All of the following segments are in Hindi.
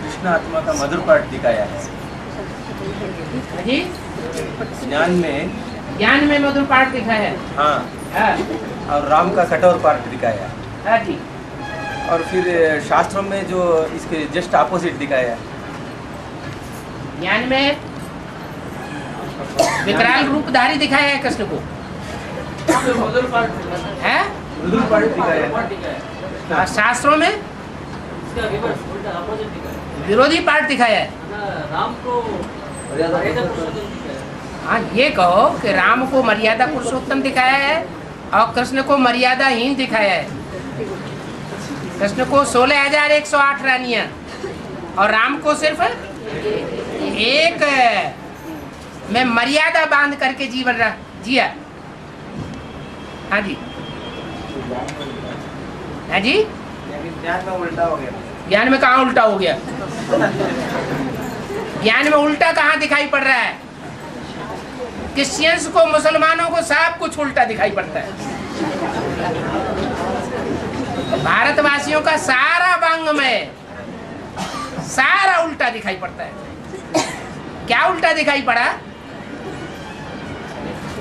कृष्ण आत्मा का मधुर पार्ट दिखाया है जी। ज्ञान में मधुर पार्ट दिखाया है। हाँ, और राम का कठोर पार्ट दिखाया है। हाँ जी। और फिर शास्त्रों में जो इसके जस्ट ऑपोजिट दिखाया है। ज्ञान में विकराल रूपधारी दिखाया है कृष्ण को, है मधुर पार्ट दिखाया है। और शास्त्रों में विरोधी पार्ट दिखाया है। राम को हाँ, ये कहो कि राम को मर्यादा पुरुषोत्तम दिखाया है और कृष्ण को मर्यादाहीन दिखाया है। कृष्ण को 16,108 रानियां और राम को सिर्फ एक में मर्यादा बांध करके जीवन जिया। हाँ जी, हाँ जी। ज्ञान में उल्टा हो गया। ज्ञान में कहाँ उल्टा हो गया? ज्ञान में उल्टा कहाँ दिखाई पड़ रहा है? क्रिश्चियंस को, मुसलमानों को सब कुछ उल्टा दिखाई पड़ता है। भारतवासियों का सारा वांग में सारा उल्टा दिखाई पड़ता है। क्या उल्टा दिखाई पड़ा?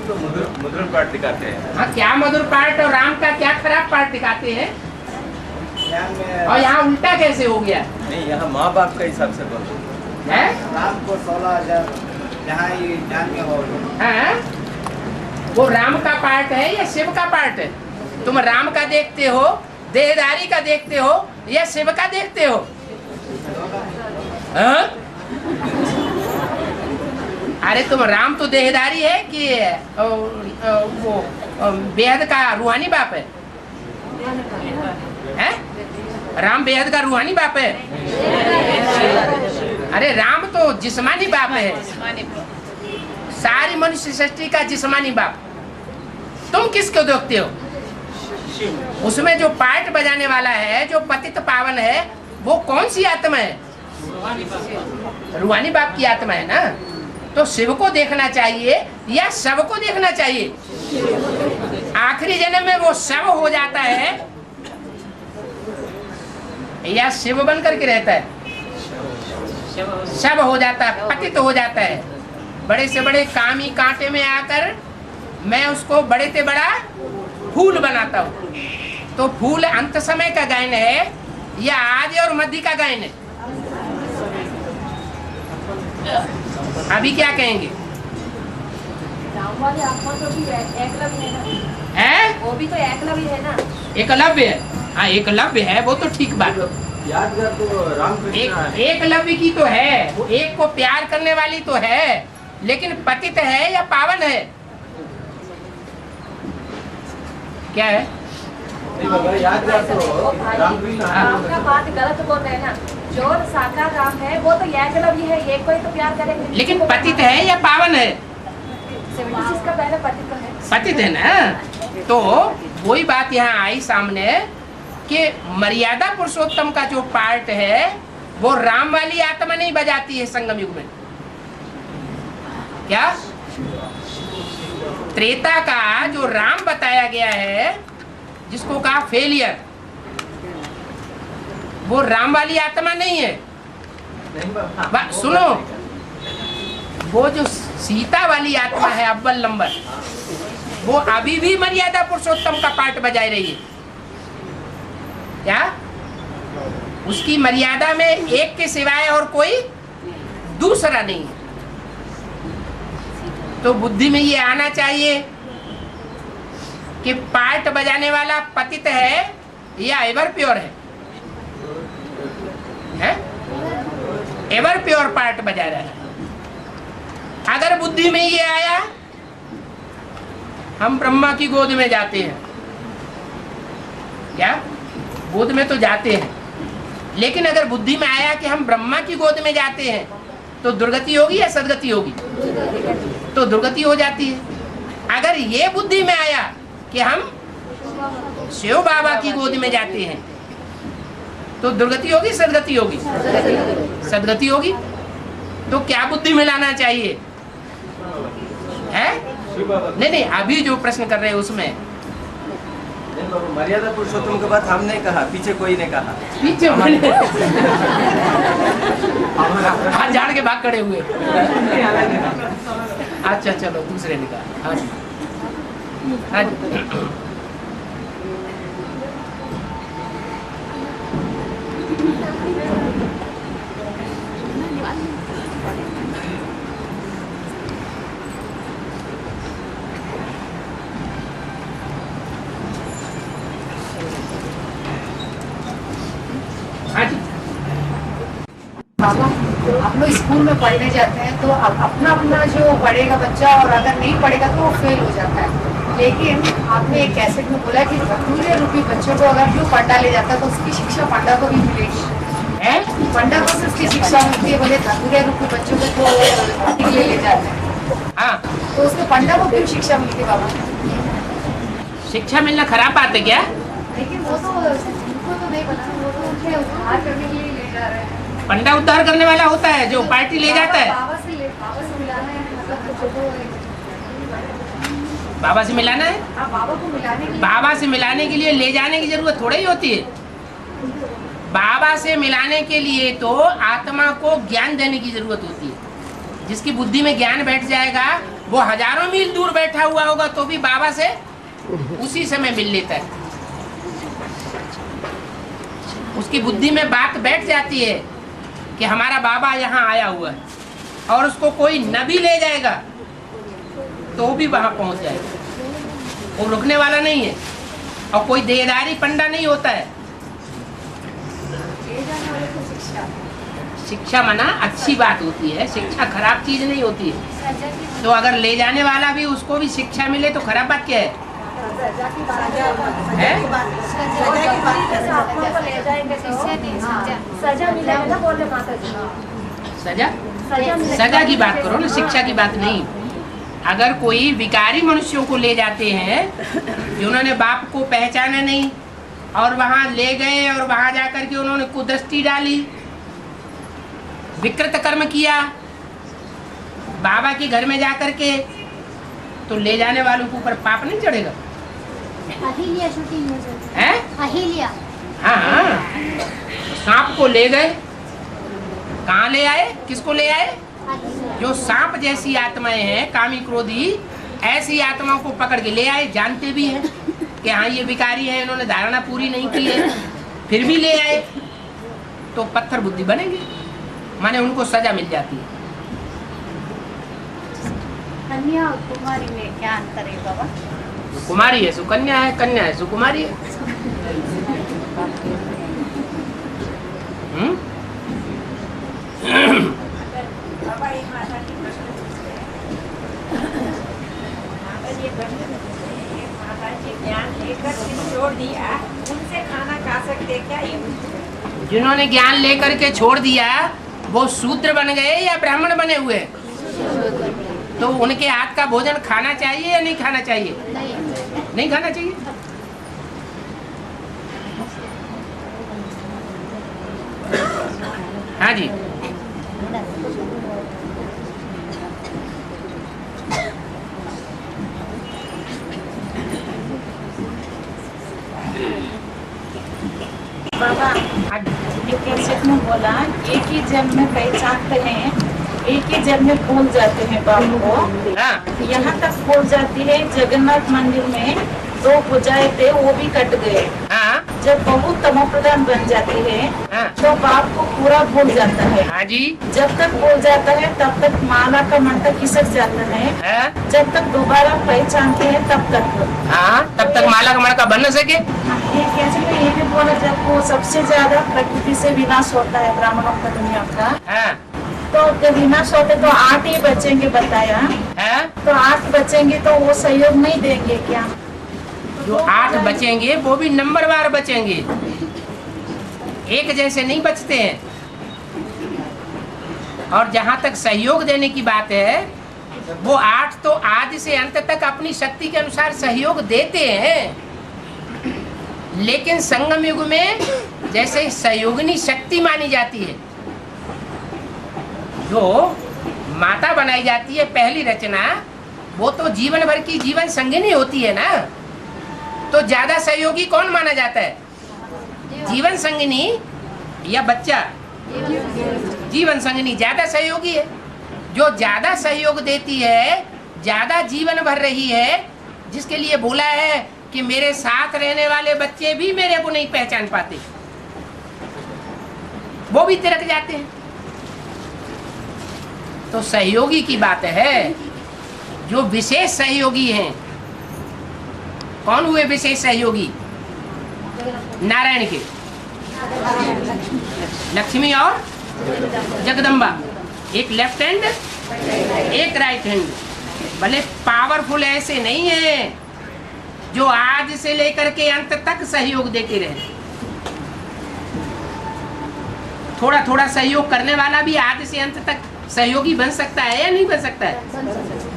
तो मधुर पार्ट दिखाते हैं। हाँ, क्या मधुर पार्ट और राम का क्या खराब पार्ट दिखाते हैं? और यहाँ उल्टा कैसे हो गया? नहीं, यहाँ माँ बाप का हिसाब से बोलो है? राम को 16,000 यहाँ ये ज्ञान में हो। हाँ? वो राम का पार्ट है या शिव का पार्ट है? तुम राम का देखते हो, देहधारी का देखते हो या शिव का देखते हो? हाँ? अरे तुम राम तो देहधारी है कि वो बेहद का रूहानी बाप है? हैं? राम बेहद का रूहानी बाप है? अरे राम तो जिस्मानी बाप है, सारी मनुष्य सृष्टि का जिस्मानी बाप। तुम किसको देखते हो? उसमें जो पार्ट बजाने वाला है, जो पतित पावन है, वो कौन सी आत्मा है? रूहानी बाप की आत्मा है ना। तो शिव को देखना चाहिए या शव को देखना चाहिए? आखिरी जन्म में वो शव हो जाता है या शिव बन करके रहता है? शव हो जाता है, पतित हो जाता है। बड़े से बड़े कामी कांटे में आकर मैं उसको बड़े से बड़ा फूल बनाता हूँ। तो फूल अंत समय का गायन है या आदि और मध्य का गायन है? अभी क्या कहेंगे? राम वाली आत्मा तो भी एकलव्य है ना? है? वो भी तो एकलव्य है ना? एकलव्य है। हाँ, एकलव्य है, वो तो ठीक बात है। यादगार तो राम एकलव्य की तो है, एक को प्यार करने वाली तो है, लेकिन पतित है या पावन है? क्या है? यादगार तो राम कृष्ण। आपका बात गलत बोल रहे हैं ना। जो साकार राम है वो तो एकलव्य है, एक को ही तो प्यार करेंगे। लेकिन पतित है या पावन है? 76 का पहले पतित है। पतित है ना। तो वही बात यहाँ आई सामने कि मर्यादा पुरुषोत्तम का जो पार्ट है वो राम वाली आत्मा नहीं बजाती है संगम युग में। क्या? त्रेता का जो राम बताया गया है, जिसको कहा फेलियर, वो राम वाली आत्मा नहीं है। सुनो, वो जो सीता वाली आत्मा है अव्वल नंबर, वो अभी भी मर्यादा पुरुषोत्तम का पार्ट बजाई रही है। क्या? उसकी मर्यादा में एक के सिवाय और कोई दूसरा नहीं है। तो बुद्धि में ये आना चाहिए कि पार्ट बजाने वाला पतित है या एवर प्योर है? एवर प्योर पार्ट बजा रहा है। अगर बुद्धि में ये आया हम ब्रह्मा की गोद में जाते हैं, क्या? गोद में तो जाते हैं, लेकिन अगर बुद्धि में आया कि हम ब्रह्मा की गोद में जाते हैं तो दुर्गति होगी या सदगति होगी? तो दुर्गति हो जाती है। अगर ये बुद्धि में आया कि हम शिव बाबा की गोद में जाते हैं तो दुर्गति होगी, सदगति होगी? सदगति होगी। तो क्या बुद्धि में लाना चाहिए? है? नहीं, अभी जो प्रश्न कर रहे हैं उसमें नहीं बाबू, मर्यादा पुरुषोत्तम के बाद हमने कहा, पीछे कोई ने कहा। पीछे मैंने हाथ झाड़ के भाग खड़े हुए। अच्छा चलो दूसरे ने कहा। हाँ जी, हाँ जी। हाँ जी। बाबा, हम लोग स्कूल में पढ़ने जाते हैं तो अपना अपना जो पढ़ेगा बच्चा, और अगर नहीं पढ़ेगा तो वो फेल हो जाता है। लेकिन आपने एक कैसेट में बोला कि धतूरे रूपी बच्चों को अगर जो पंडा ले जाता है तो उसकी शिक्षा पंडा को भी मिलेगी। है पंडा को से उसकी शिक्षा मिलती है, बोले धतूरे रूपी बच्चों को तो ले जाते हैं। हाँ, तो उसमें पंडा को क्यों शिक्षा मिलती है बाबा? शिक्षा मिलना खराब बात है क्या? लेकिन वो तो उनको तो नहीं पता, वो तो उनके उद्धार करने के लिए ले जा रहे हैं। पंडा उद्धार करने वाला होता है, जो पार्टी ले जाता है। बाबा से मिलाना है, मतलब बाबा से मिलाना है। हाँ, बाबा को मिलाने के लिए। बाबा से मिलाने के लिए ले जाने की जरूरत थोड़ी ही होती है। बाबा से मिलाने के लिए तो आत्मा को ज्ञान देने की जरूरत होती है। जिसकी बुद्धि में ज्ञान बैठ जाएगा, वो हजारों मील दूर बैठा हुआ होगा तो भी बाबा से उसी समय मिल लेता है। उसकी बुद्धि में बात बैठ जाती है कि हमारा बाबा यहाँ आया हुआ है, और उसको कोई नबी ले जाएगा तो भी वहां पहुंच जाएगा। वो रुकने वाला नहीं है, और कोई देहदारी पंडा नहीं होता है। शिक्षा माना अच्छी बात होती है, शिक्षा खराब चीज नहीं होती है। तो अगर ले जाने वाला भी उसको भी शिक्षा मिले तो खराब बात क्या है? सजा मिलेगा ना, बोले माता जी। सजा सजा की बात करो ना, शिक्षा की बात नहीं। अगर कोई विकारी मनुष्यों को ले जाते हैं, जिन्होंने बाप को पहचाना नहीं, और वहां ले गए और वहां जाकर के उन्होंने कुदृष्टि डाली, विकृत कर्म किया बाबा के घर में जाकर के, तो ले जाने वालों के ऊपर पाप नहीं चढ़ेगा? अहिल्या शूटिंग हो जाती है अहिल्या। हाँ, सांप को ले गए, कहाँ ले आए, किसको ले आए? जो सांप जैसी आत्माएं हैं, कामी क्रोधी, ऐसी आत्माओं को पकड़ के ले आए। जानते भी हैं कि हाँ ये विकारी है, इन्होंने धारणा पूरी नहीं की है, फिर भी ले आए, तो पत्थर बुद्धि बनेंगे, माने उनको सजा मिल जाती है। कन्या और कुमारी में क्या अंतर है बाबा? कुमारी है सुकन्या है, कन्या है सुकुमारी है। ज्ञान लेकर छोड़ दिया, उनसे खाना खा सकते क्या? जिन्होंने ज्ञान लेकर के छोड़ दिया वो शूद्र बन गए या ब्राह्मण बने हुए? तो उनके हाथ का भोजन खाना चाहिए या नहीं खाना चाहिए? नहीं खाना चाहिए। हाँ जी, बाबा कैसेट में बोला, एक ही जन्म में पहचानते हैं, एक ही जन्म में भूल जाते हैं बाबू को। हाँ। यहाँ तक भूल जाती है, जगन्नाथ मंदिर में 2 भुजाएं थे, वो भी कट गए। हाँ। जब बहू तमोप्रधान बन जाती है, हाँ। तो बाप को पूरा भूल जाता है। हाँ जी। जब तक भूल जाता है तब तक माला का मंटा खिसक जाता है। हाँ। जब तक दोबारा पहचानते हैं तब तक। हाँ, तब तक माला का मणका बन न सके। ये कैसे में ये भी बोला, जब वो सबसे ज्यादा प्रकृति से विनाश होता है ब्राह्मणों का, दुनिया का, हाँ। तो जब विनाश होते तो 8 ही बचेंगे बताया। हाँ। तो 8 बचेंगे तो वो सहयोग नहीं देंगे क्या? जो 8 बचेंगे वो भी नंबरवार बचेंगे, एक जैसे नहीं बचते हैं। और जहाँ तक सहयोग देने की बात है, वो 8 तो आदि से अंत तक अपनी शक्ति के अनुसार सहयोग देते हैं। लेकिन संगम युग में जैसे सहयोगिनी शक्ति मानी जाती है, जो माता बनाई जाती है पहली रचना, वो तो जीवन भर की जीवन संगिनी होती है ना। तो ज्यादा सहयोगी कौन माना जाता है? जीवन संगिनी या बच्चा? जीवन संगिनी ज्यादा सहयोगी है। जो ज्यादा सहयोग देती है, ज्यादा जीवन भर रही है, जिसके लिए बोला है कि मेरे साथ रहने वाले बच्चे भी मेरे को नहीं पहचान पाते, वो भी तिरक जाते हैं। तो सहयोगी की बात है। जो विशेष सहयोगी हैं, कौन हुए विशेष सहयोगी? नारायण के, लक्ष्मी और जगदम्बा। एक लेफ्ट हैंड, एक राइट हैंड। भले पावरफुल ऐसे नहीं है जो आज से लेकर के अंत तक सहयोग देते रहे। थोड़ा थोड़ा सहयोग करने वाला भी आज से अंत तक सहयोगी बन सकता है या नहीं बन सकता है?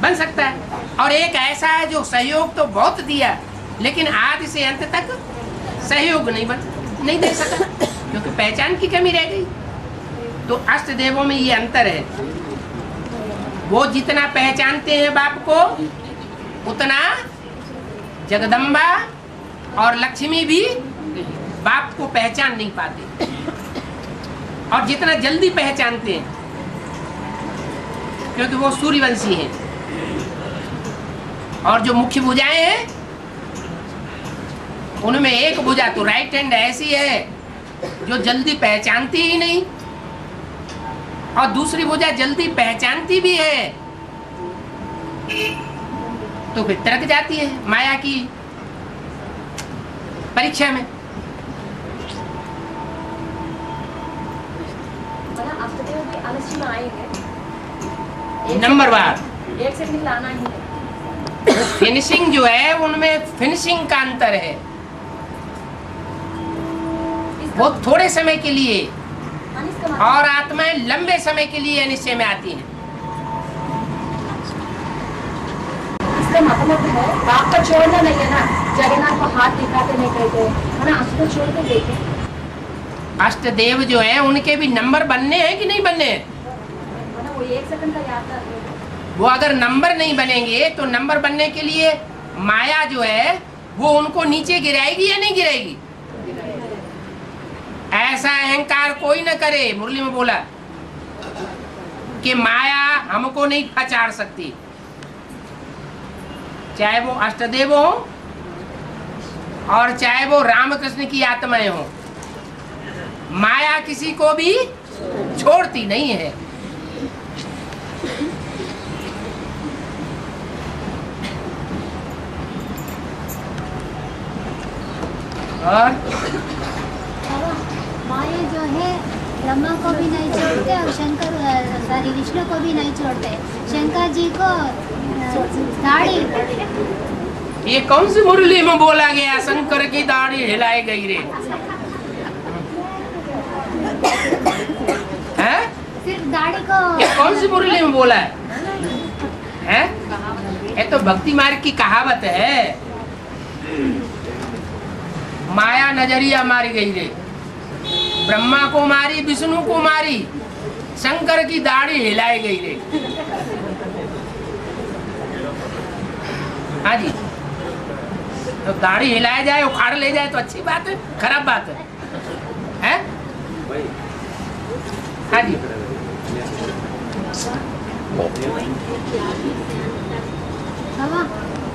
बन सकता है। और एक ऐसा है जो सहयोग तो बहुत दिया, लेकिन आज से अंत तक सहयोग नहीं दे सका, क्योंकि पहचान की कमी रह गई। तो अष्ट देवों में ये अंतर है। वो जितना पहचानते हैं बाप को, उतना जगदम्बा और लक्ष्मी भी बाप को पहचान नहीं पाते। और जितना जल्दी पहचानते हैं, क्योंकि वो सूर्यवंशी हैं। और जो मुख्य भुजाएं हैं, उनमें एक भुजा तो राइट हैंड ऐसी है जो जल्दी पहचानती ही नहीं, और दूसरी भुजा जल्दी पहचानती भी है, तो फिर तिरक जाती है माया की परीक्षा में। अष्टदेव भी आलस्य में आएंगे, नंबर वार एक से लाना ही है। फिनिशिंग जो है, उनमें फिनिशिंग का अंतर है। वो थोड़े समय के लिए, और आत्माएं लंबे समय के लिए निश्चय में आती हैं। इसका मतलब है बाप को छोड़ना नहीं है ना, जगन्नाथ को हाथ दिखाते नहीं कहते है ना, अष्ट को छोड़ के देखे। अष्ट देव जो है, उनके भी नंबर बनने हैं कि नहीं बनने हैं? वो 1 सेकंड का याद है। वो अगर नंबर नहीं बनेंगे तो नंबर बनने के लिए माया जो है वो उनको नीचे गिराएगी या नहीं गिराएगी? ऐसा अहंकार कोई न करे। मुरली में बोला कि माया हमको नहीं पछाड़ सकती, चाहे वो अष्टदेव हो और चाहे वो रामकृष्ण की आत्माएं हो। माया किसी को भी छोड़ती नहीं है। और माया जो है ब्रह्मा को भी नहीं छोड़ते और शंकर सॉरी विष्णु को भी नहीं छोड़ते। शंकर जी को दाढ़ी, ये कौन सी मुरली में बोला गया शंकर की दाढ़ी हिलाई गई रे? हैं? सिर्फ दाढ़ी को ये कौन सी मुरली में बोला है? हैं? ये तो भक्ति मार्ग की कहावत है। माया नजरिया मारी गई रे, ब्रह्मा को मारी, विष्णु को मारी, शंकर की दाढ़ी हिलाई गई रे। हाँ जी, तो दाढ़ी हिलाया जाए, उखाड़ ले जाए तो अच्छी बात है, खराब बात है, हैं? हाँ जी,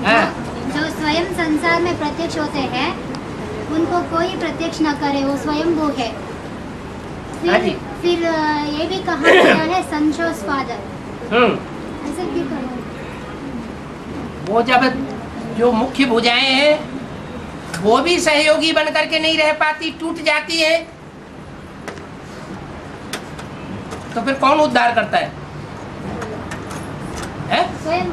हाँ। जो स्वयं संसार में प्रत्यक्ष होते हैं उनको कोई प्रत्यक्ष न करे, वो स्वयंभू है। फिर ये भी कहा गया है संशोष फादर। ऐसे क्यों कहा? वो जब जो मुख्य भुजाएं हैं वो भी सहयोगी बन करके नहीं रह पाती, टूट जाती है, तो फिर कौन उद्धार करता है? स्वयं।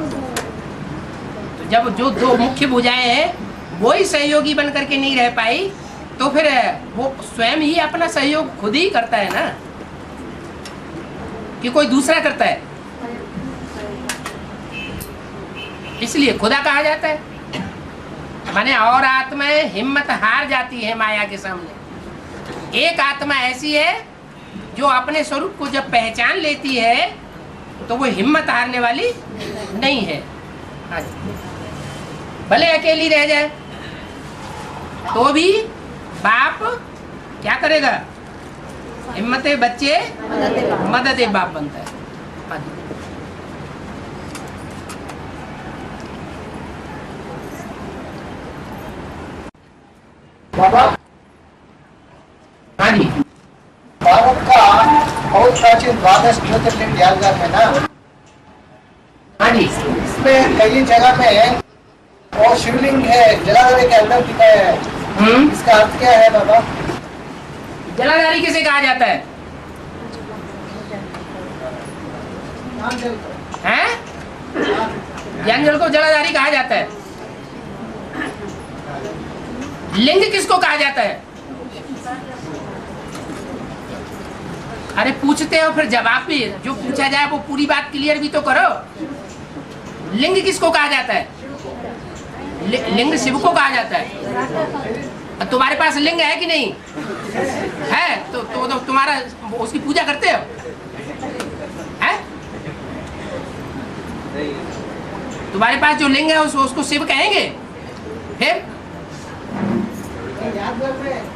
तो जब जो दो मुख्य भुजाएं हैं वो ही सहयोगी बन करके नहीं रह पाई, तो फिर वो स्वयं ही अपना सहयोग खुद ही करता है ना, कि कोई दूसरा करता है? इसलिए खुदा कहा जाता है। माने और आत्माएं हिम्मत हार जाती है माया के सामने। एक आत्मा ऐसी है जो अपने स्वरूप को जब पहचान लेती है तो वो हिम्मत हारने वाली नहीं है। हाँ जी, भले अकेली रह जाए, तो भी बाप क्या करेगा? हिम्मत बच्चे मदद बाप बनता है। हाँ जी। बाबा, हाँ जी। भारत का बहुत प्राचीन द्वादश ज्योतिर्लिंग यादगार है ना? हाँ जी। इसमें कई जगह में वो शिवलिंग है जलाधारी के अंदर दिखा है। इसका अर्थ क्या है बाबा? जलाधारी किसे कहा जाता है? हैं? ज्ञान जल को जलाधारी कहा जाता है। लिंग किसको कहा जाता है? अरे पूछते हो फिर जवाब भी जो पूछा जाए वो पूरी बात क्लियर भी तो करो। लिंग किसको कहा जाता है? लिंग शिव को कहा जाता है। तुम्हारे पास लिंग है कि नहीं है? तो तुम्हारा उसकी पूजा करते हो? है? तुम्हारे पास जो लिंग है उसको शिव कहेंगे? फिर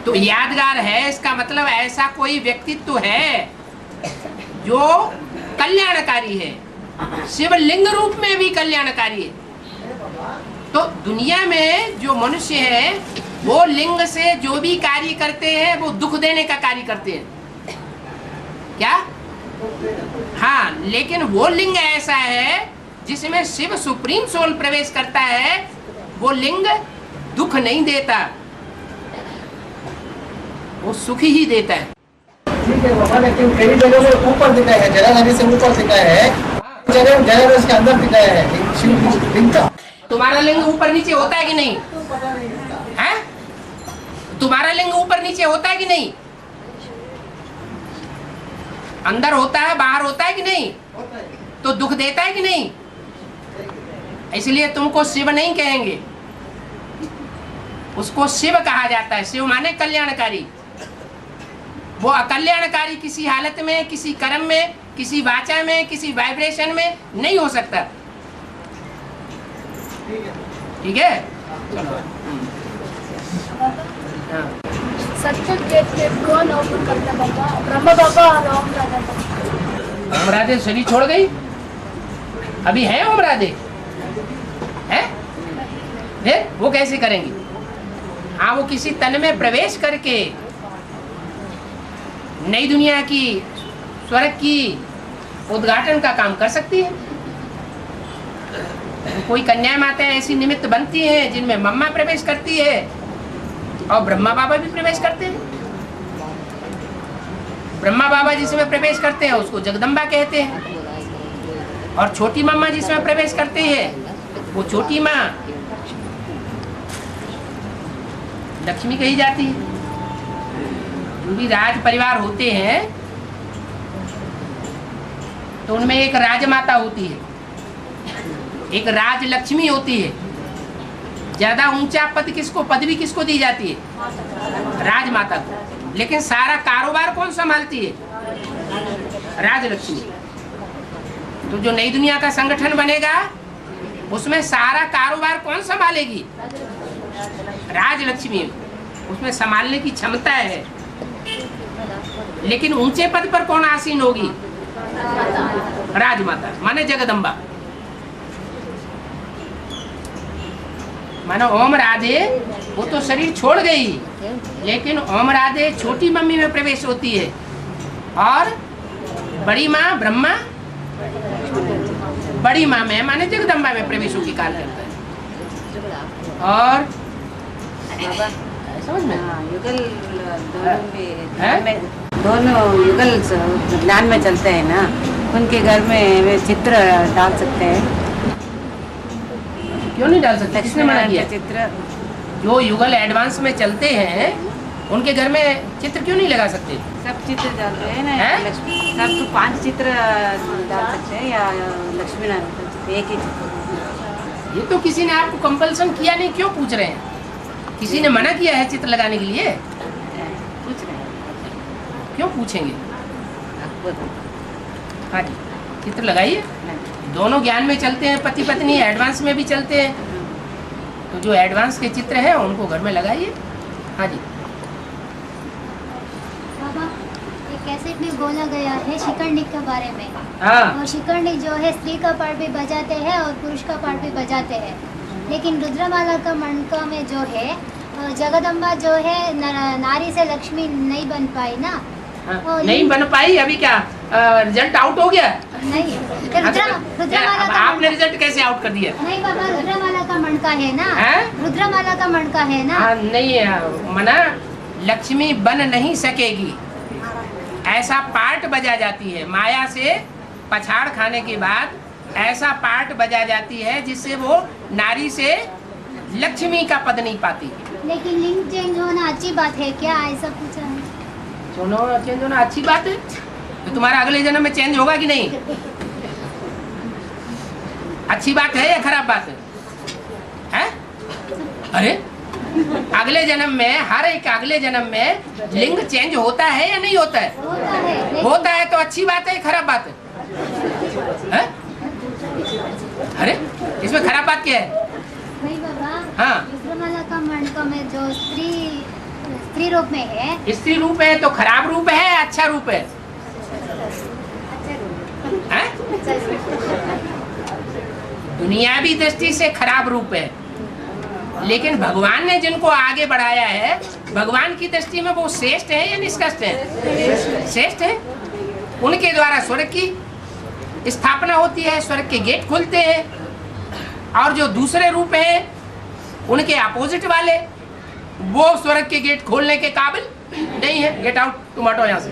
तो यादगार है, इसका मतलब ऐसा कोई व्यक्तित्व है जो कल्याणकारी है। शिव लिंग रूप में भी कल्याणकारी है। तो दुनिया में जो मनुष्य है वो लिंग से जो भी कार्य करते हैं वो दुख देने का कार्य करते हैं। क्या? हाँ, लेकिन वो लिंग ऐसा है जिसमें शिव सुप्रीम सोल प्रवेश करता है, वो लिंग दुख नहीं देता, वो सुख ही देता है। ठीक है बाबा, लेकिन कई जगह में ऊपर दिखा है, जलाधारी से ऊपर दिखा है, जगह जलाधारी के अंदर दिखा है शिव लिंग का। तुम्हारा लिंग ऊपर नीचे होता है कि नहीं? है? तुम्हारा लिंग ऊपर नीचे होता है कि नहीं? अंदर होता है, बाहर होता है कि नहीं? तो दुख देता है कि नहीं? इसलिए तुमको शिव नहीं कहेंगे, उसको शिव कहा जाता है। शिव माने कल्याणकारी। वो अकल्याणकारी किसी हालत में, किसी कर्म में, किसी वाचा में, किसी वाइब्रेशन में नहीं हो सकता। ठीक है? सत्य गेट कौन ओपन करता बाबा? ब्रह्मा बाबा और ओम राधा। ओम राधे शरीर छोड़ गई, अभी है ओम राधे है? फिर वो कैसे करेंगी? हाँ, वो किसी तन में प्रवेश करके नई दुनिया की, स्वर्ग की उद्घाटन का काम कर सकती है। कोई कन्या माताएं ऐसी निमित्त बनती हैं जिनमें मम्मा प्रवेश करती है और ब्रह्मा बाबा भी प्रवेश करते हैं। ब्रह्मा बाबा जिसमें प्रवेश करते हैं उसको जगदम्बा कहते हैं, और छोटी मम्मा जिसमें प्रवेश करते हैं वो छोटी माँ लक्ष्मी कही जाती है। जो भी राज परिवार होते हैं तो उनमें एक राजमाता होती है, एक राज लक्ष्मी होती है। ज्यादा ऊंचा पद किसको, पदवी किसको दी जाती है? राजमाता को। लेकिन सारा कारोबार कौन संभालती है? राजलक्ष्मी। तो जो नई दुनिया का संगठन बनेगा उसमें सारा कारोबार कौन संभालेगी? राजलक्ष्मी। उसमें संभालने की क्षमता है। लेकिन ऊंचे पद पर कौन आसीन होगी? राजमाता माने जगदम्बा। मानो ओम राधे वो तो शरीर छोड़ गई, लेकिन ओम राधे छोटी मम्मी में प्रवेश होती है और बड़ी माँ ब्रह्मा बड़ी माँ में माने जगदम्बा में प्रवेश होकर कार्य करता है। और समझ में युगल दोनों युगल ज्ञान में चलते हैं ना, उनके घर में वे चित्र डाल सकते हैं। क्यों नहीं डाल सकते? किसने मना किया? चित्र जो युगल एडवांस में चलते हैं उनके घर में चित्र क्यों नहीं लगा सकते? सब चित्र डालते हैं ना, लक्ष्मी सब तो 5 चित्र डाल सकते हैं या लक्ष्मी नारायण एक ही चित्र। ये तो किसी ने आपको कंपल्सन किया नहीं, क्यों पूछ रहे हैं? किसी ने मना किया है चित्र लगाने के लिए? पूछ रहे हैं, क्यों पूछेंगे? हाँ जी, चित्र लगाइए। दोनों ज्ञान में चलते हैं, पति पत्नी एडवांस में भी चलते हैं। तो जो एडवांस के चित्र हैं उनको घर में लगाइए। हाँ जी। बाबा, एक कैसेट में बोला गया है शिकरनिक के बारे में। हाँ। और शिकरनिक जो है स्त्री का पार्ट भी बजाते हैं और पुरुष का पार्ट भी बजाते हैं। लेकिन रुद्रमाला का मणका में जो है जगदम्बा जो है नारी से लक्ष्मी नहीं बन पाई ना। हाँ, नहीं बन पाई। अभी क्या रिजल्ट आउट हो गया? नहीं, रुद्रमाला का आपने रिजल्ट कैसे आउट कर दिया? नहीं बाबा, रुद्रमाला का मणका है ना। रुद्रमाला का मणका है ना। नहीं मना, लक्ष्मी बन नहीं सकेगी ऐसा पार्ट बजा जाती है। माया से पछाड़ खाने के बाद ऐसा पार्ट बजा जाती है जिससे वो नारी से लक्ष्मी का पद नहीं पाती। लेकिन लिंग चेंज होना अच्छी बात है क्या, ऐसा पूछा है? सुनो, चेंज होना अच्छी बात है। तो तुम्हारा अगले जन्म में चेंज होगा कि नहीं? अच्छी बात है या खराब बात है? अरे अगले जन्म में, हर एक अगले जन्म में लिंग चेंज होता है या नहीं होता है? होता है तो अच्छी बात है, खराब बात है? अरे इसमें खराब बात क्या है? नहीं बाबा, हाँ, रुद्रमाला का मणका में जो स्त्री रूप में है। स्त्री रूप है तो खराब रूप है, अच्छा रूप है? दुनियावी दृष्टि से खराब रूप है, लेकिन भगवान ने जिनको आगे बढ़ाया है, भगवान की दृष्टि में वो श्रेष्ठ है या निष्कृष्ट है? श्रेष्ठ है। उनके द्वारा स्वर्ग की स्थापना होती है, स्वर्ग के गेट खुलते हैं। और जो दूसरे रूप हैं, उनके अपोजिट वाले, वो स्वर्ग के गेट खोलने के काबिल नहीं है। गेट आउट, तुम हटो यहाँ से।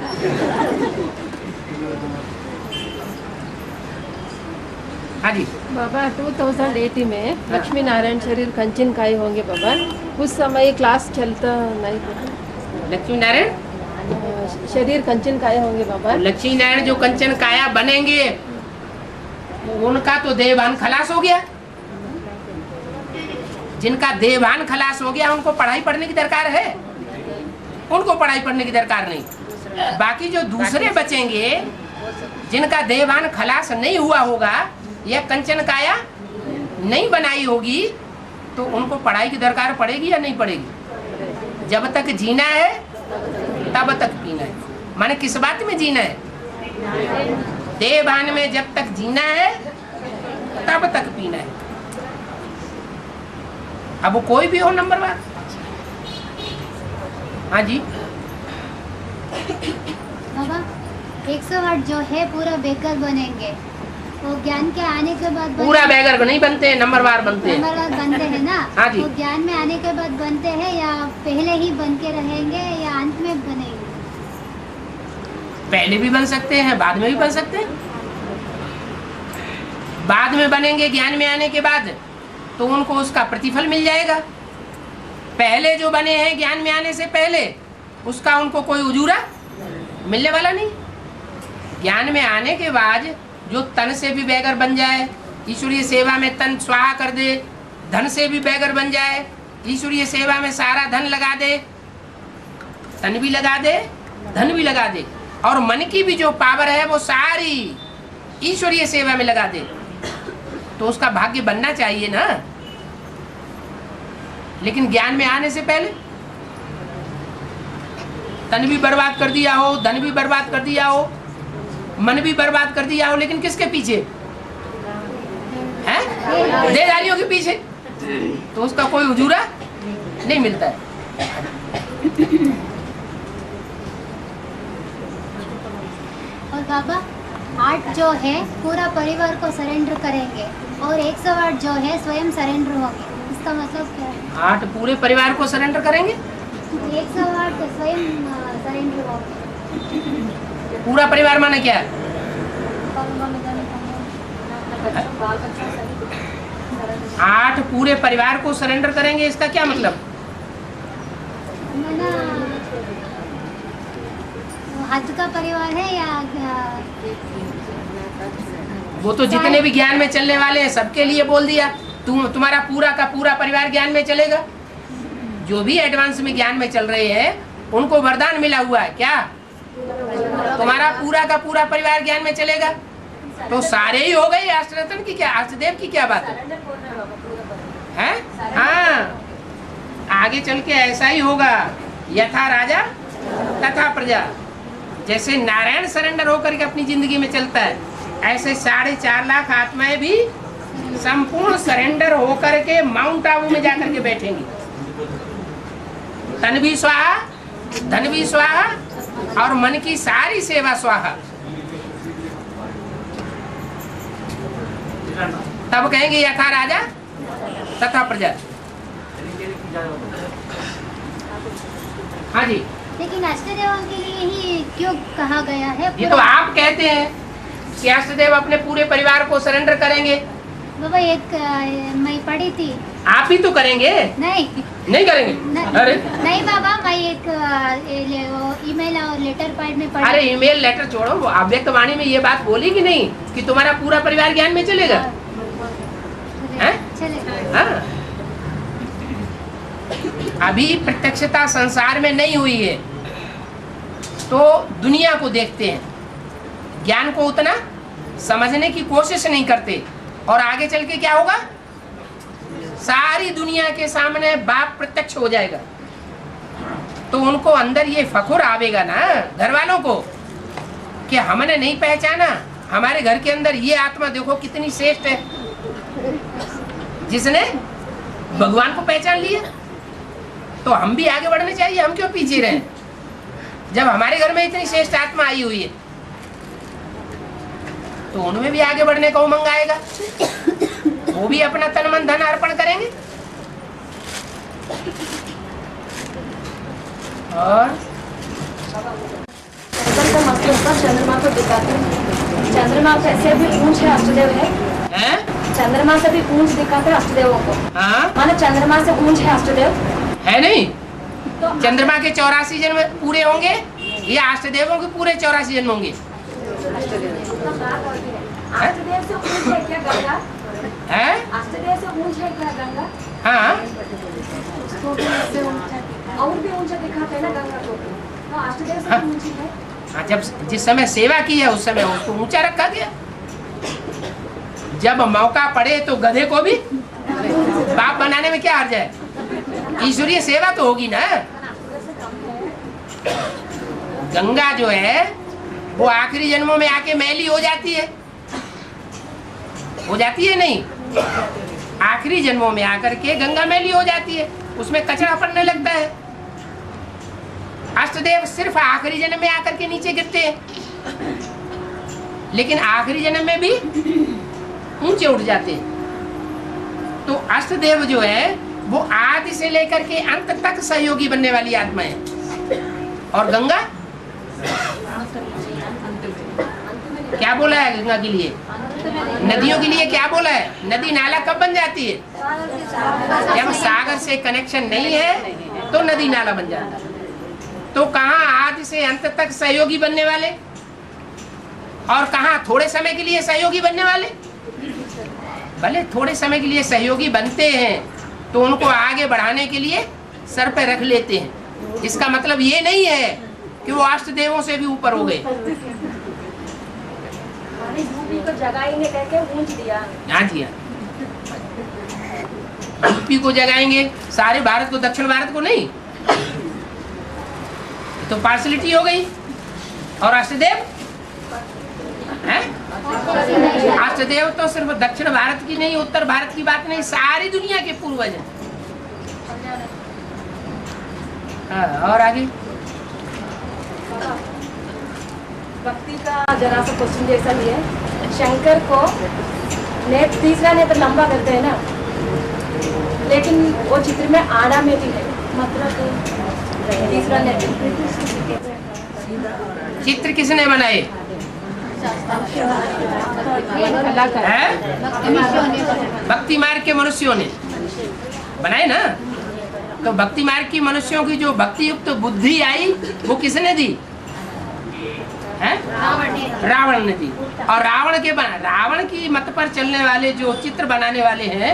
हाँ जी बाबा, 2080 में लक्ष्मी नारायण शरीर कंचन काय होंगे बाबा। उस समय क्लास चलता नहीं बाबा। लक्ष्मी नारायण शरीर कंचन काय होंगे बाबा। लक्ष्मी नारायण जो कंचन काया बनेंगे, उनका तो देहभान खलास हो गया। जिनका देहभान खलास हो गया उनको पढ़ाई पढ़ने की दरकार है? उनको पढ़ाई पढ़ने की दरकार नहीं। बाकी जो दूसरे बचेंगे, जिनका देहभान खलास नहीं हुआ होगा या कंचन काया नहीं बनाई होगी, तो उनको पढ़ाई की दरकार पड़ेगी या नहीं पड़ेगी? जब तक जीना है तब तक पीना है। माने किस बात में जीना है? देहभान में जब तक जीना है तब तक पीना है। अब वो कोई भी हो नंबरवार। हाँ जी बाबा, 108 जो है पूरा बेकर बनेंगे। वो ज्ञान के आने के बाद पूरा बेगर नहीं बनते, नंबरवार बनते हैं। नंबरवार बनते हैं ना। हाँ जी। वो ज्ञान में आने के बाद बनते हैं या पहले ही बन के रहेंगे या अंत में बनेंगे? पहले भी बन सकते हैं, बाद में भी बन सकते हैं। बाद में बनेंगे ज्ञान में आने के बाद, तो उनको उसका प्रतिफल मिल जाएगा। पहले जो बने हैं ज्ञान में आने से पहले, उसका उनको कोई उजूरा मिलने वाला नहीं। ज्ञान में आने के बाद जो तन से भी बेगर बन जाए, ईश्वरीय सेवा में तन स्वाहा कर दे, धन से भी बेगर बन जाए, ईश्वरीय सेवा में सारा धन लगा दे, तन भी लगा दे, धन भी लगा दे, और मन की भी जो पावर है वो सारी ईश्वरीय सेवा में लगा दे, तो उसका भाग्य बनना चाहिए ना। लेकिन ज्ञान में आने से पहले तन भी बर्बाद कर दिया हो, धन भी बर्बाद कर दिया हो, मन भी बर्बाद कर दिया हो, लेकिन किसके पीछे है? देहधारियों के पीछे। तो उसका कोई उजूरा नहीं मिलता है। और बाबा, 8 जो है पूरा परिवार को सरेंडर करेंगे और 108 जो है स्वयं सरेंडर होंगे। इसका मतलब क्या है? 8 पूरे परिवार को सरेंडर करेंगे, 108 स्वयं सरेंडर होंगे। पूरा परिवार माने क्या? 8 पूरे परिवार को सरेंडर करेंगे, इसका क्या मतलब? हद का परिवार है या वो तो जितने भी ज्ञान में चलने वाले हैं सबके लिए बोल दिया। तुम्हारा पूरा का पूरा परिवार ज्ञान में चलेगा। जो भी एडवांस में ज्ञान में चल रहे हैं उनको वरदान मिला हुआ है क्या? तुम्हारा पूरा का पूरा परिवार ज्ञान में चलेगा, तो सारे ही हो गए। अष्टरत्न की क्या, अष्टदेव की क्या बात है? हाँ, आगे चल के ऐसा ही होगा, यथा राजा तथा प्रजा। जैसे नारायण सरेंडर होकर के अपनी जिंदगी में चलता है, ऐसे 4.5 लाख आत्माएं भी संपूर्ण सरेंडर होकर के माउंट आबू में जाकर के बैठेंगी। तन भी स्वाहा, धन भी स्वाहा और मन की सारी सेवा स्वाहा। तब कहेंगे यथा राजा तथा प्रजा। हाँ जी, लेकिन अष्टदेवों के लिए ही क्यों कहा गया है? ये तो आप कहते हैं कि अष्टदेव अपने पूरे परिवार को सरेंडर करेंगे। बाबा एक मैं पढ़ी थी। आप ही तो करेंगे? नहीं करेंगे। अरे नहीं बाबा, मैं एक ईमेल और लेटर पैड में पढ़ी। अरे ईमेल लेटर छोड़ो, वो अव्यक्त वाणी में ये बात बोली कि नहीं कि तुम्हारा पूरा परिवार ज्ञान में चलेगा? चलेगा। हाँ। अभी प्रत्यक्षता संसार में नहीं हुई है, तो दुनिया को देखते हैं, ज्ञान को उतना समझने की कोशिश नहीं करते। और आगे चल के क्या होगा? सारी दुनिया के सामने बाप प्रत्यक्ष हो जाएगा, तो उनको अंदर ये फखुर आवेगा ना, घर वालों को, कि हमने नहीं पहचाना, हमारे घर के अंदर ये आत्मा देखो कितनी श्रेष्ठ है, जिसने भगवान को पहचान लिया। तो हम भी आगे बढ़ने चाहिए, हम क्यों पीछे रहे जब हमारे घर में इतनी श्रेष्ठ आत्मा आई हुई है? तो उनमें भी आगे बढ़ने का उमंग आएगा, वो भी अपना तन मन धन अर्पण करेंगे। और चंद्रमा को दिखाते हैं, चंद्रमा से भी ऊंच है अष्टदेव है, चंद्रमा से भी ऊंच दिखाते हैं अष्टदेवों को। हाँ, माने चंद्रमा से ऊंच है अष्टदेव है नहीं? तो चंद्रमा के 84 जन्म पूरे होंगे या अष्टदेवों के पूरे 84 जन्म होंगे? अष्टदेव से ऊंच है क्या गंगा? है? अष्टदेव से ऊंच है क्या गंगा? हाँ, और भी ऊंचा दिखाते हैं ना गंगा को, तो अष्टदेव से ऊंची है। हाँ, जब जिस समय सेवा की है उस समय उसको ऊंचा रखा गया। जब मौका पड़े तो गधे को भी बाप बनाने में क्या हर्ज है? ईश्वरीय सेवा तो होगी ना। गंगा जो है वो आखिरी जन्मों में आके मैली हो जाती है, नहीं? आखिरी जन्मों में आकर के गंगा मैली हो जाती है, उसमें कचरा पड़ने लगता है। अष्टदेव सिर्फ आखिरी जन्म में आकर के नीचे गिरते हैं, लेकिन आखिरी जन्म में भी ऊंचे उठ जाते हैं। तो अष्टदेव जो है वो आदि से लेकर के अंत तक सहयोगी बनने वाली आत्मा है। और गंगा क्या बोला है? गंगा के लिए, नदियों के लिए क्या बोला है? नदी नाला कब बन जाती है? जब सागर से कनेक्शन नहीं है तो नदी नाला बन जाता है। तो कहाँ आदि से अंत तक सहयोगी बनने वाले, और कहाँ थोड़े समय के लिए सहयोगी बनने वाले? भले थोड़े समय के लिए सहयोगी बनते हैं तो उनको आगे बढ़ाने के लिए सर पे रख लेते हैं। इसका मतलब ये नहीं है कि वो अष्ट देवों से भी ऊपर हो गए। को जगाएंगे कहके ऊंच दिया। हाँ जी, यूपी को जगाएंगे, सारे भारत को, दक्षिण भारत को नहीं, तो पार्शलिटी हो गई। और अष्टदेव हैं? अष्टदेव तो सिर्फ दक्षिण भारत की नहीं, उत्तर भारत की बात नहीं, सारी दुनिया के पूर्वज हैं। और आगे भक्ति का जरा सा क्वेश्चन जैसा भी है। शंकर को तीसरा नेत्र लंबा करते हैं ना, लेकिन वो चित्र में आड़ा में भी है, मतलब तीसरा नेत्र। चित्र किसने बनाए? भक्ति मार्ग के मनुष्यों ने बनाए ना। तो भक्ति मार्ग की मनुष्यों की जो भक्ति युक्त बुद्धि आई वो किसने दी? रावण ने दी। और रावण की मत पर चलने वाले जो चित्र बनाने वाले हैं,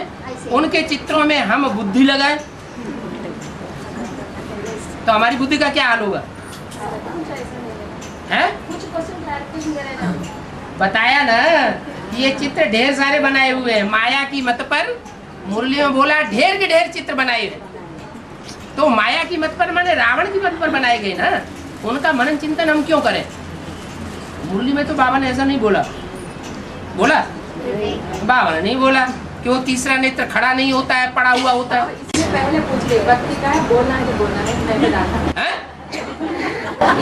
उनके चित्रों में हम बुद्धि लगाए तो हमारी बुद्धि का क्या हाल होगा? है? बताया ना, ये चित्र ढेर सारे बनाए हुए हैं। माया की मत पर मुरली में बोला ढेर के ढेर चित्र बनाए हुए। तो माया की मत पर माने रावण की मत पर बनाए गए ना, उनका मनन चिंतन हम क्यों करें? मुरली में तो बाबा ने ऐसा नहीं बोला। बोला? बाबा ने नहीं बोला कि वो तीसरा नेत्र खड़ा नहीं होता है, पड़ा हुआ होता है। इससे पहले पूछ ले भक्ति का है, बोलना है कि बोलना नहीं।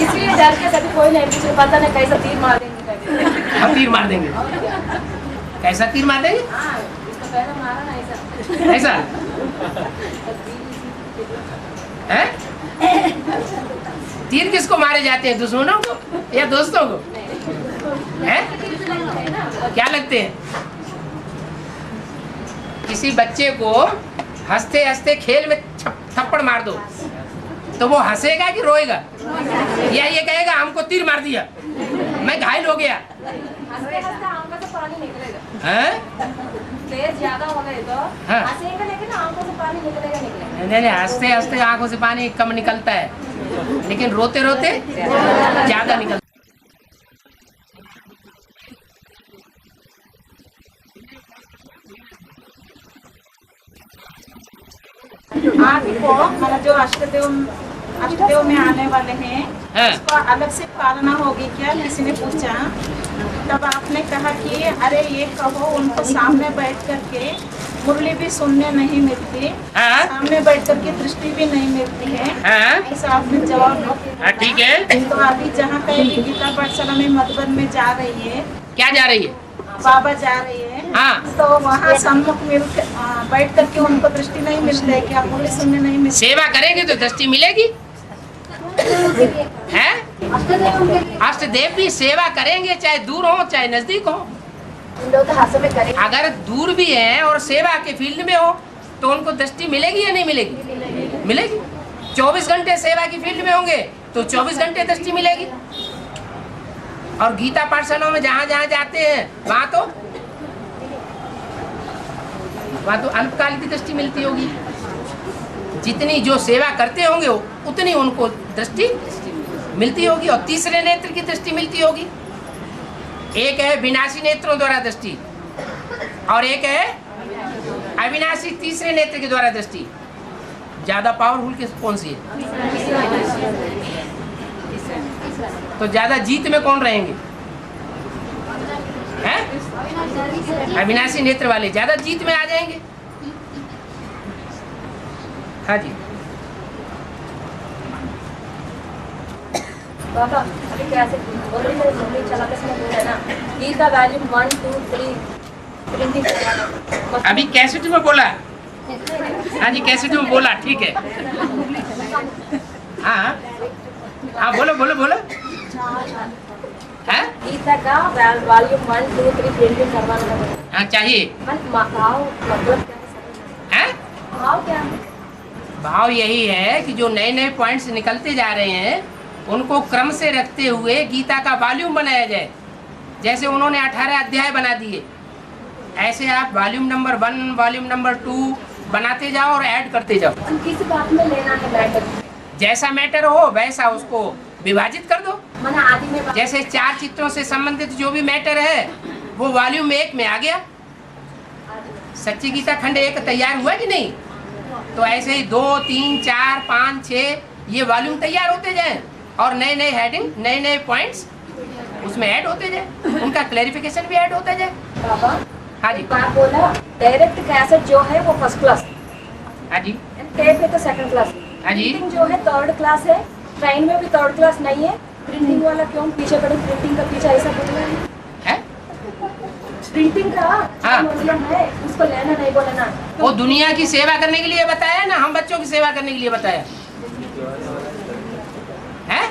इसलिए डर के सभी कोई नहीं पूछे, पता नहीं कैसा तीर मार देंगे। हम तीर मार देंगे। कैसा तीर मार देंगे? इसको पहले मारा ना ऐसा। हैं? तीर किसको मारे जाते हैं, दुश्मनों को या दोस्तों को? हैं? क्या लगते हैं? किसी बच्चे को हंसते हंसते खेल में थप्पड़ मार दो तो वो हंसेगा कि रोएगा? या ये कहेगा हमको तीर मार दिया, मैं घायल हो गया? हंसते-हंसते आंखों से पानी निकलेगा। हैं? तेज ज्यादा हो गए तो हाँ। हंसेंगे लेकिन आंखों से पानी निकलेगा। नहीं, हंसते हंसते आंखों से पानी कम निकलता है, लेकिन रोते रोते ज्यादा निकलता है। आपको मतलब जो अष्टदेव में आने वाले हैं, उसको अलग से पालना होगी क्या? किसी ने पूछा, तब आपने कहा कि अरे ये कहो उनको सामने बैठ करके मुरली भी सुनने नहीं मिलती, सामने बैठ करके दृष्टि भी नहीं मिलती है, ऐसा आपने जवाब दिया। ठीक है। तो अभी जहाँ कहीं गीता पाठशाला में मधुबन में जा रही है, क्या जा रही है? बाबा जा रही है, तो वहाँ सम्मुख मिल बैठ करके उनको दृष्टि नहीं मिलती है, क्या मुरली सुनने नहीं मिलती? सेवा करेंगे तो दृष्टि मिलेगी। हैं? अष्टदेव भी सेवा करेंगे, चाहे दूर हो चाहे नजदीक हो। अगर दूर भी हैं और सेवा के फील्ड में हो तो उनको दृष्टि मिलेगी या नहीं मिलेगी? मिलेगी। 24 घंटे सेवा की फील्ड में होंगे तो 24 घंटे दृष्टि मिलेगी। और गीता पाठशालाओं में जहाँ जहाँ जाते हैं वहाँ तो अल्पकाल की दृष्टि मिलती होगी। जितनी जो सेवा करते होंगे उतनी उनको दृष्टि मिलती होगी और तीसरे नेत्र की दृष्टि मिलती होगी। एक है विनाशी नेत्रों द्वारा दृष्टि और एक है अविनाशी तीसरे नेत्र के द्वारा दृष्टि। ज्यादा पावरफुल कौन सी है? तो ज्यादा जीत में कौन रहेंगे? हैं? अविनाशी नेत्र वाले ज्यादा जीत में आ जाएंगे। हाँ जी। बाबा अभी कैसे चलाते समय बोले ना गीता वॉल्यूम 1 2 3 प्रिंटिंग करवाना। अभी कैसेट में बोला? हाँ जी, कैसेट में बोला, ठीक है। हाँ बोलो बोलो बोलो। है? गीता का वॉल्यूम 1 2 3 प्रिंटिंग करवाना। हाँ चाहिए। मतलब है? भाव क्या है? भाव यही है कि जो नए नए पॉइंट्स निकलते जा रहे हैं उनको क्रम से रखते हुए गीता का वॉल्यूम बनाया जाए। जैसे उन्होंने 18 अध्याय बना दिए, ऐसे आप वॉल्यूम नंबर 1 वॉल्यूम नंबर 2 बनाते जाओ और ऐड करते जाओ। किस बात में लेना है मैटर? जैसा मैटर हो वैसा उसको विभाजित कर दो। मना आदि में जैसे 4 चित्रों से संबंधित जो भी मैटर है वो वॉल्यूम 1 में आ गया। सच्ची गीता खंड 1 तैयार हुआ कि नहीं? तो ऐसे ही 2 3 4 5 6 ये वॉल्यूम तैयार होते जाएं और नए नए हेडिंग नए नए पॉइंट्स उसमें ऐड होते जाए, उनका क्लैरिफिकेशन भी ऐड होता जाए। बाबा हाँ जी। बात बोला डायरेक्ट कैसेट जो है वो फर्स्ट क्लास, हाँ जी। टेप है तो सेकंड क्लास, हाँ जी। प्रिंटिंग जो है थर्ड क्लास है। ट्रेन में भी थर्ड क्लास नहीं है। प्रिंटिंग वाला क्यों पीछे पड़े? प्रिंटिंग का पीछे ऐसा बोल रहा है। प्रिंटिंग का मतलब है उसको लेना नहीं बोला ना। वो दुनिया की सेवा करने के लिए बताया ना, हम बच्चों की सेवा करने के लिए बताया है।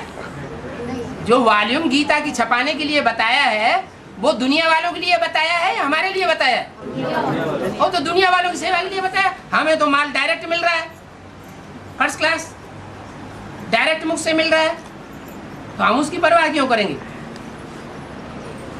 जो वॉल्यूम गीता की छपाने के लिए बताया है वो दुनिया वालों के लिए बताया है, हमारे लिए बताया? वो तो दुनिया वालों की सेवा के लिए बताया। हमें तो माल डायरेक्ट मिल रहा है, फर्स्ट क्लास डायरेक्ट मुख से मिल रहा है, तो हम उसकी परवाह क्यों करेंगे?